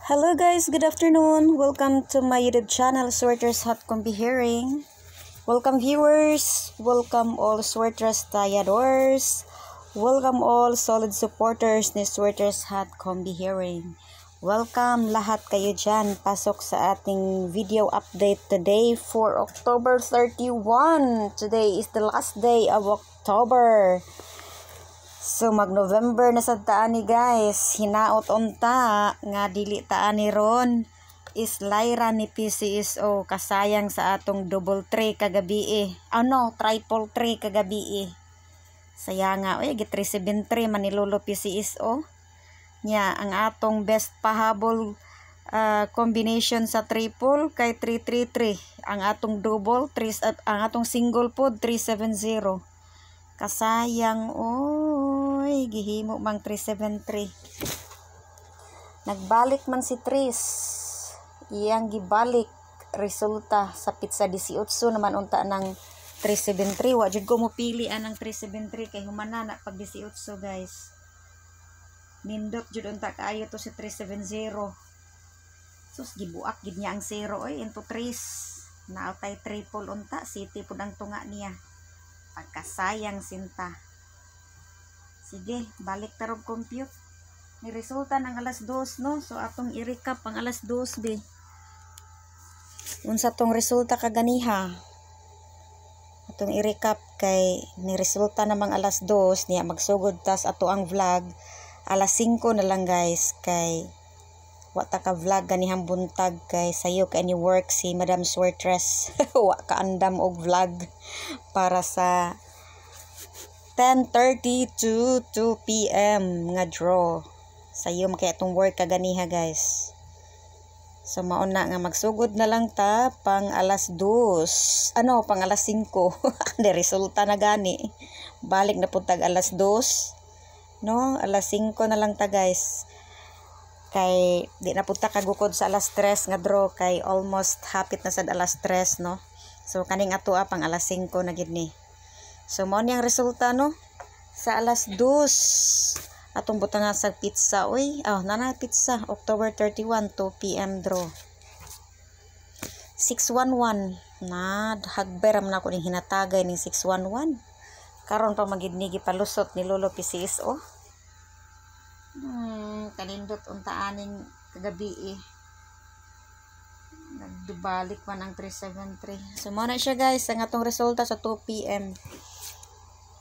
Hello guys, good afternoon. Welcome to my YouTube channel, Sweaters Hot Combi Hearing. Welcome viewers, welcome all Sweaters Tayadors, welcome all solid supporters ni Sweaters Hot Combi Hearing. Welcome lahat kayo dyan. Pasok sa ating video update today for October 31. Today is the last day of October. So mag-November na sad taan ni guys. Hinaot unta nga dili taan ni ron is Lyra ni PCSO kasayang sa atong double tray kagabi triple tray kagabi. Sayang nga oy git 373 manilolo PCSO. Nya ang atong best pahabol combination sa triple kay 333. Ang atong double ang atong single pod 370. Kasayang oy gihimo mang 373. Nagbalik man si Tris, iyang gibalik resulta sa pizza 18 naman unta ng 373. Wa jud ko mo pili anang 373 kay humana na pag 18 guys. Nindot jud unta kaayo to si 370. Sus gibuak gid niya ang 0 oy into 3 naatay triple unta city pud ang tunga niya. Pagkasayang sinta. Sige, balik tarog compute. May resulta ng alas 2 no. So atong i-recap ang alas 2 be. Unsa tong resulta kaganiha? Atong i-recap kay ni resulta namang alas 2 niya magsugod tas ato ang vlog alas 5 na lang guys kay wa ta ka vlog ganihang buntag kay sayo kay ni work si Madam Sweaters. Wa ka andam og vlog para sa 10:30 to 2 PM nga draw. Sayo makaya itong work kaganiha guys. So mauna nga magsugod na lang ta pang alas 2. Pang alas 5. Di resulta na gani. Balik na puntag alas 2. No, alas 5 na lang ta guys. Kay di na punta kagukod sa alas 3 nga draw kay almost hapit na sad alas 3 no. So kaning ato pang alas 5 na gid ni. So mao ni ang resulta no sa alas 2 atong butanga sa pizza oy. Nana pizza October 31 2 PM draw. 611 na hagberam na ko ning hinatagay ning 611. Karon pa magid ni gipalusot ni Lolo PCSO. Kanindot unta aning kagabi nagdubalik man ang 373. So mo na siya guys ang atong resulta sa 2 PM.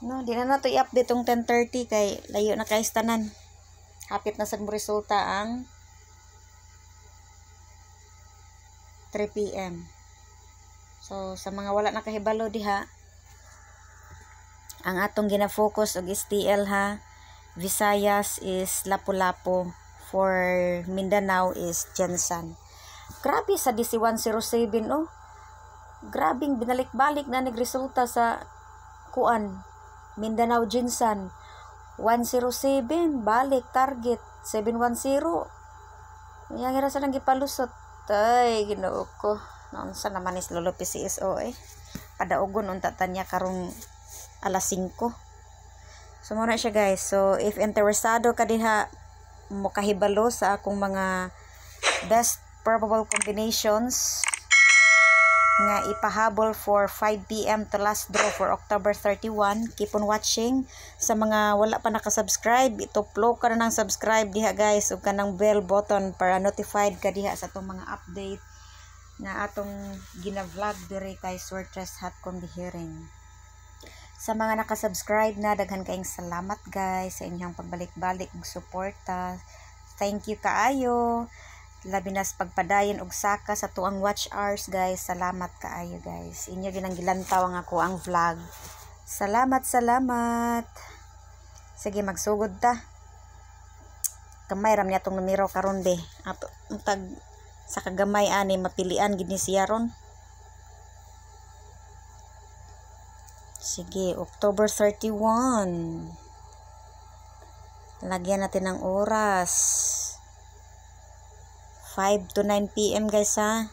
No, di na nato i-update tong 10:30 kay layo na kay tanan. Hapit na sad mo resulta ang 3 PM. So sa mga wala nakahibalo diha ang atong gina-focus og STL ha. Visayas is Lapu-Lapu, for Mindanao is Jensan. Grabe sa DC 107 oh. Grabing binalik-balik na nagresulta sa kuan Mindanao Jensan. 107 balik target 710. Yang ira sa nang gipalusot. Tay Ginoo ko. Noon sa naman is Lolo PCSO Padaugon unta tanya karong alas 5. So muna siya guys. So if interesado ka diha mo kahibalo sa akong mga best probable combinations nga ipahabol for 5 PM to last draw for October 31, keep on watching. Sa mga wala pa nakasubscribe, ituplo ka na ng subscribe diha guys ug kanang bell button para notified ka diha sa atong mga update na atong gina-vlog dire kay Sweaters Hot Combi Hearing. Sa mga nakasubscribe na, daghan kayong salamat guys sa inyong pagbalik-balik ug suporta. Thank you kaayo. Labi na sa pagpadayon og saka sa tuang watch hours guys. Salamat kaayo guys. Inyo ginang gilantaw ang ako ang vlog. Salamat. Sige magsugod ta. Kamay ram niya tong numero karon be. Ato tag sa kagamay ani mapilian gid ni siya ron. Sige, October 31. Lagyan natin ng oras. 5 to 9 PM guys ha.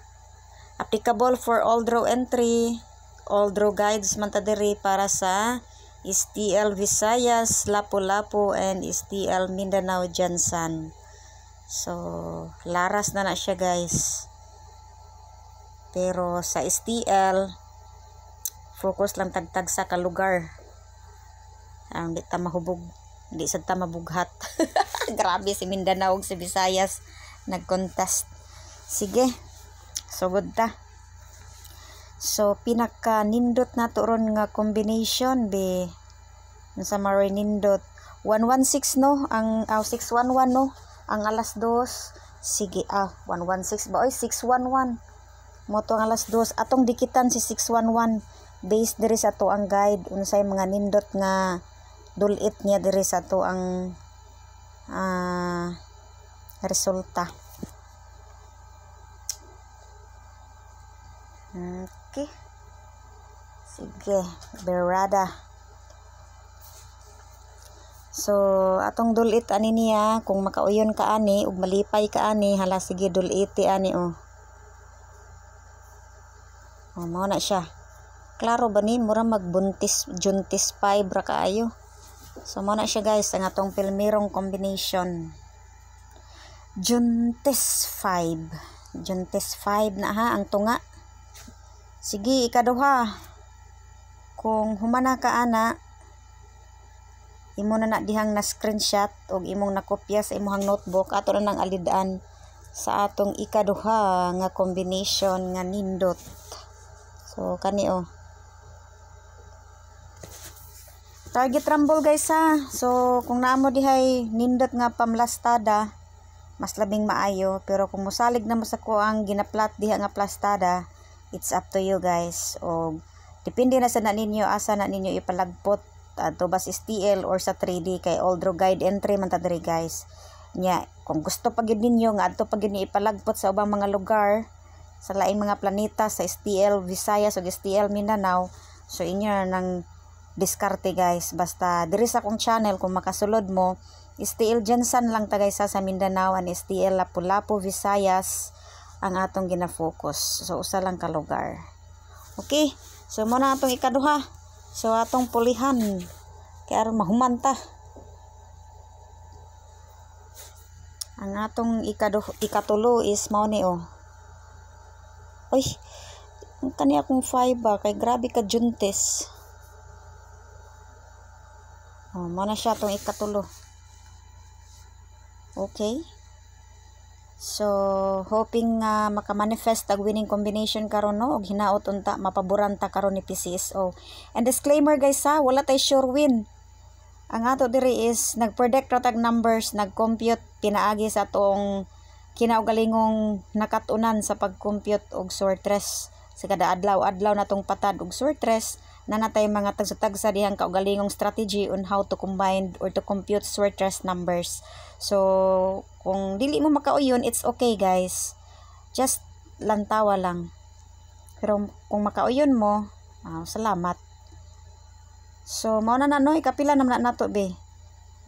Applicable for all draw entry. All draw guides man ta diri para sa STL Visayas, Lapu-Lapu and STL Mindanao Jensan. So laras na siya guys. Pero sa STL focus lang tagtag sa kalugar. Di ta mahubog, di sad ta mabughat. Grabe si Mindanao ug si Visayas nag-contest. Sige, sugod ta. So pinaka nindot nato ron nga combination be sa maroy nindot 116 no ang 611 no ang alas 2. Sige 116 ba oy 611 mo to ang alas 2 atong dikitan si 611 based diri sa to ang guide unsay mga nindot nga dulit niya diri sa to ang resulta. Okay. Sige, berada. So, atong dulit ani niya, kung makauyon ka ani, ug malipay ka ani, hala sige duliti ani oh. Oh, mao na siya. Klaro ba ni mura magbuntis, juntis 5 ra kaayo. So, mao na siya guys, ang atong pilmirong combination. Juntis 5. Juntis 5 na ha, ang tunga. Sige, ikaduha. Kung humana ka ana, imo na dihang na screenshot o imong nakopya sa imong notebook ato na nang alidaan sa atong ikaduha nga combination nga nindot. So, kani oh. Target rumble guys ha. So, kung naamo dihay nindot nga pamlastada, mas labing maayo. Pero kung musalig na mo sa ko ang ginaplat diha nga plastada, it's up to you guys. O depende na sa ninyo asa na ninyo ipalagpot adto bas STL or sa 3D kay all draw guide entry man ta diri guys. Nya kung gusto pa gid ninyo nga adto pa gid ni ipalagpot sa ubang mga lugar sa laing mga planeta sa STL Visayas ug STL Mindanao, so inyo nang diskarte guys. Basta diri sa akong channel kung makasulod mo, STL Jensen lang ta guys sa Mindanao and STL Lapu-Lapu Visayas ang atong gina-focus. So usa lang ka lugar. Okay, so mo na atong ikaduha. So atong pulihan kay aron mahuman ta. Ang atong ikatulo is mao ni oh. Oy, kani akong 5 kay grabe ka juntis. Oh, mo na siya atong ikatulo. Okay. So, hoping maka-manifest ang winning combination karon no og hinaot unta mapaboran ta karon ni PCSO. And disclaimer guys ha, wala tay sure win. Ang ato diri is nag-predict ra tag numbers, nag-compute pinaagi sa atong kinaugalingong nakatunan sa pag-compute og sortress. Sa kada adlaw natong patad og sortress, na natay mga tagsa-tagsa dihang kaugalingong strategy on how to combine or to compute sortress numbers. So, kung dili mo makauyon, it's okay guys. Just lantawa lang. Pero kung makauyon mo, salamat. So, mao na no, ikapila naman na nato be.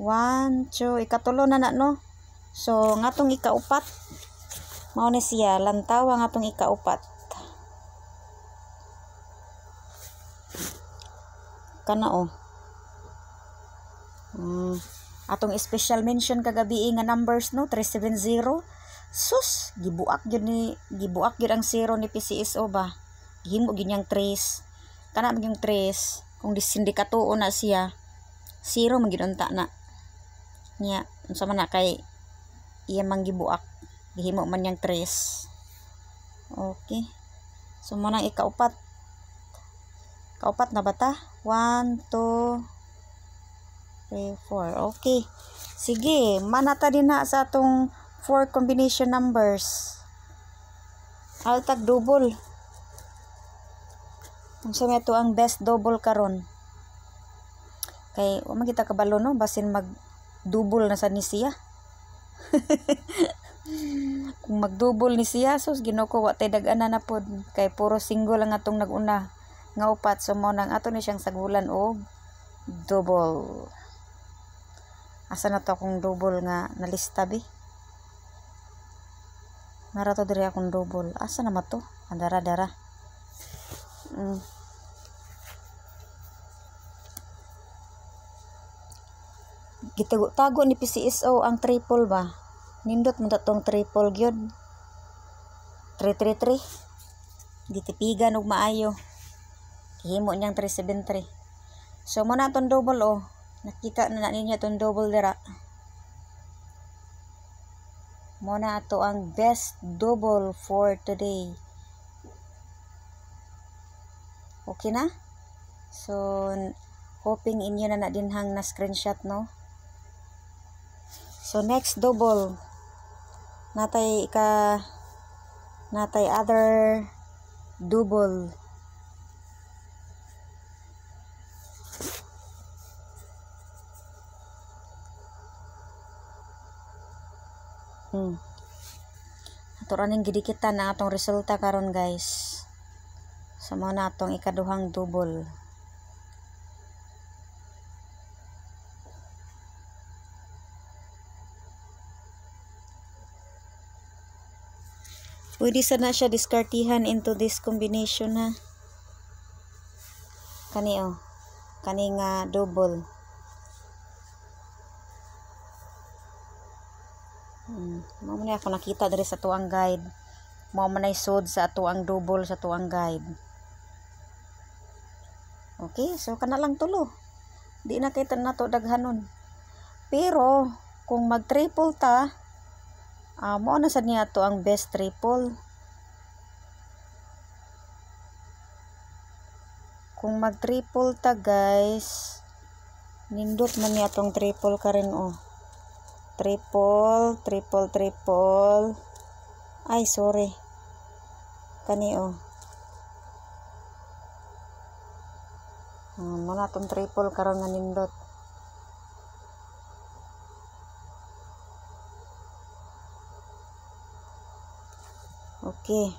1, 2, ikatulo na no. So, ngatong ikaupat, mao ni siya, lantawa ngatong ikaupat. Kana oh. Atong special mention kagabi nga numbers no 370. Sus, gibuak gyud ang 0 ni PCSO ba. Gihimo gyud yang 3. Kana magyong 3 kung disindikatuo na siya 0 man gyud unta na. Nya, unsa man na kay iya man gibuak. Gihimo man yang 3. Okay. So mo nang ikaupat. Kaupat na ba ta? 1, 2, 3, 4. Okay. Sige, manata din na sa atong 4 combination numbers. Altag double. Kung sa ito ang best double karon. Kay, wala kita kabalo no? Basin mag-double na sa ni siya. Kung mag-double ni siya, sus, ginoko, watay dag-ana na pod. Kay, puro single lang atong nag-una. Nga upat, so mo nang ato ni siyang sagulan o double. Asa na to akong double nga nalista bi? Nara to diri akong double. Asa na mato? Dara. Gitago ni PCSO ang triple ba? Nindot mo tong triple gyud. 333. Ditipigan og maayo. Himo niyang 373. So mo na tong double oh. Nakita na ninyo tong double dira. Mo na ato ang best double for today. Okay na? So hoping inyo na dinhang na screenshot no. So next double. Natay other double. Ato raning gidikitan na atong resulta karon guys. So mo na atong ikaduhang double. Pwede sana siya diskartihan into this combination ha. Kani oh. Kani nga double. Mao man ako nakita diri sa tuang guide. Mao man ay sud sa tuang double sa tuang guide. Okay, so kana lang tulo. Di na kay nato daghanon. Pero kung mag triple ta, mao na sad niya to ang best triple. Kung mag triple ta guys, nindot man niya tong triple karon oh. Triple. Ay, sorry. Kani oh. Muna tong triple karon nga nindot. Okay.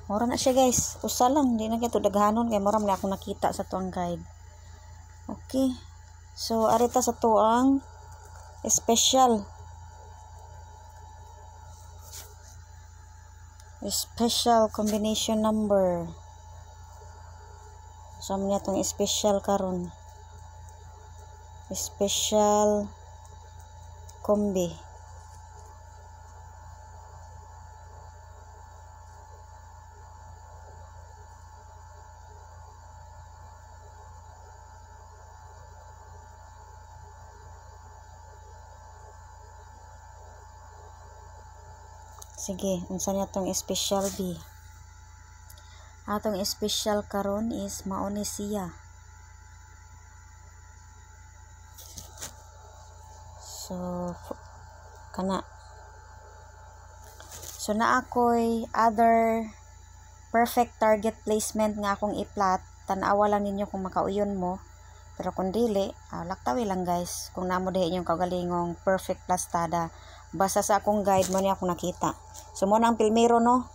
Mura na siya guys. Usa lang. Di na kito daghanon. Kaya mura na ako nakita sa tuang guide. Okay. So, arita sa tuang special. Special combination number. So, niya itong special karon. Special combi. Sige, unsa niya tong special B? Atong special karon is mauni siya. So kana. So na ako'y other perfect target placement nga akong i-plot. Tan-awa lang ninyo kung makauyon mo. Pero kung dili, laktawi lang guys. Kung namo diha inyong kaugalingong perfect plastada. Basta sa akong guide mo niya akong nakita. So mo na ang pilmero no.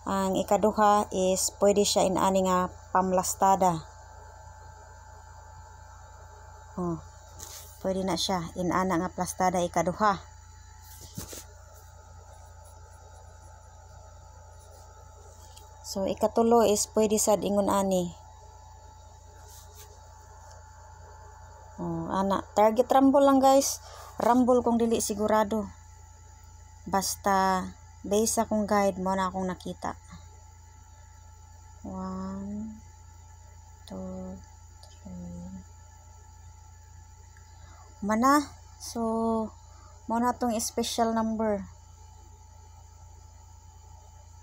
Ang ikaduha is pwede siya inani nga pamlastada. Pwede na siya inana nga plastada ikaduha. So ikatulo is pwede sad ingon ani. Ana target rumble lang guys. Rumble kung dili sigurado. Basta based sa akong guide mo na akong nakita. 1, 2, 3. Mana? So, mo na tong special number.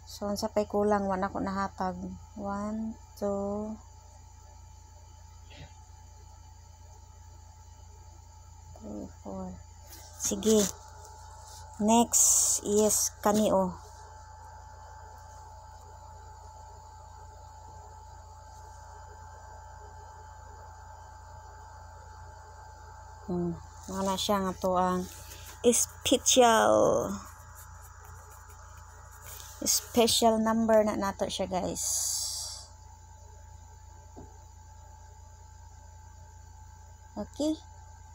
So, unsa pay kulang wala ko nahatag. 1, 2, 3, 4. Sige. Next is kani oh. Wala siya nga to ang special number na nato siya guys. Okay.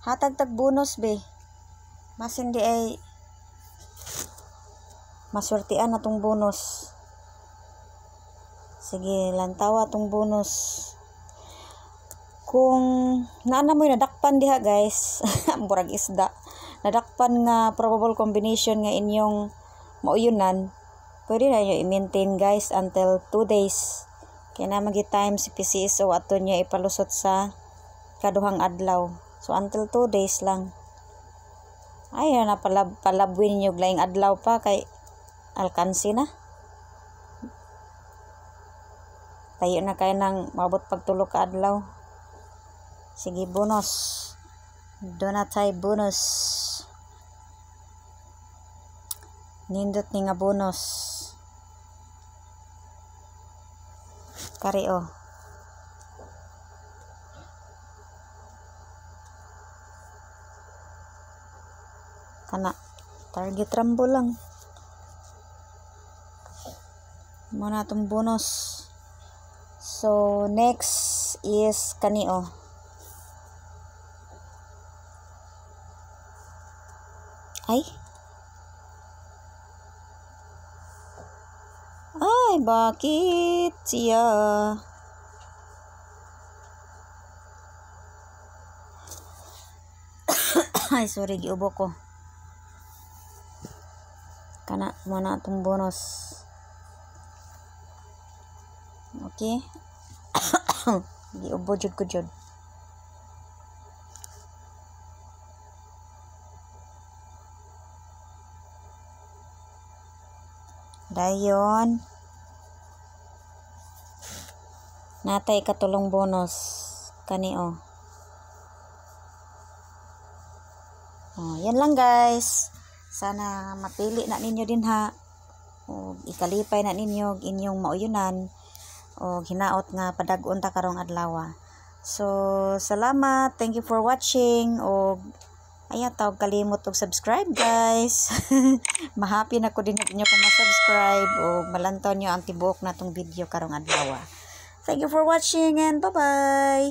Hatag tag bonus be. Mas hindi ay maswertian na tong bonus. Sige, lantawa tong bonus. Kung naana mo nadakpan diha guys, murag isda. Nadakpan nga probable combination nga inyong mauyunan, pwede na nyo i-maintain guys until 2 days. Kaya na magi-time si PCSO ato nyo ipalusot sa kaduhang adlaw. So until 2 days lang. Ay na palabwin nyo laing adlaw pa kay alkansi na. Tayo na kayo ng mabot pagtulog ka adlaw. Sige, bonus. Doon na tayo bonus. Nindot ni nga bonus. Kari oh. Kana. Target rambo lang. Muna itong bonus. So, next is kani oh. Ay, bakit siya? Ay, sorry, giubo ko. Kana, muna itong bonus. Okay. Giubo jud ko jud. Dayon. Natay katulong bonus. Kani oh. Oh, yan lang guys. Sana mapili na ninyo din ha. O ikalipay na ninyo inyong mauyunan. O hinaot nga padag-on ta karong adlaw. So, salamat. Thank you for watching. O ayan, tawag kalimot og subscribe guys. Mahappy na ko din inyo kung ma-subscribe o malantaw nyo ang tibuok na tong video karong adlaw. Thank you for watching and bye-bye!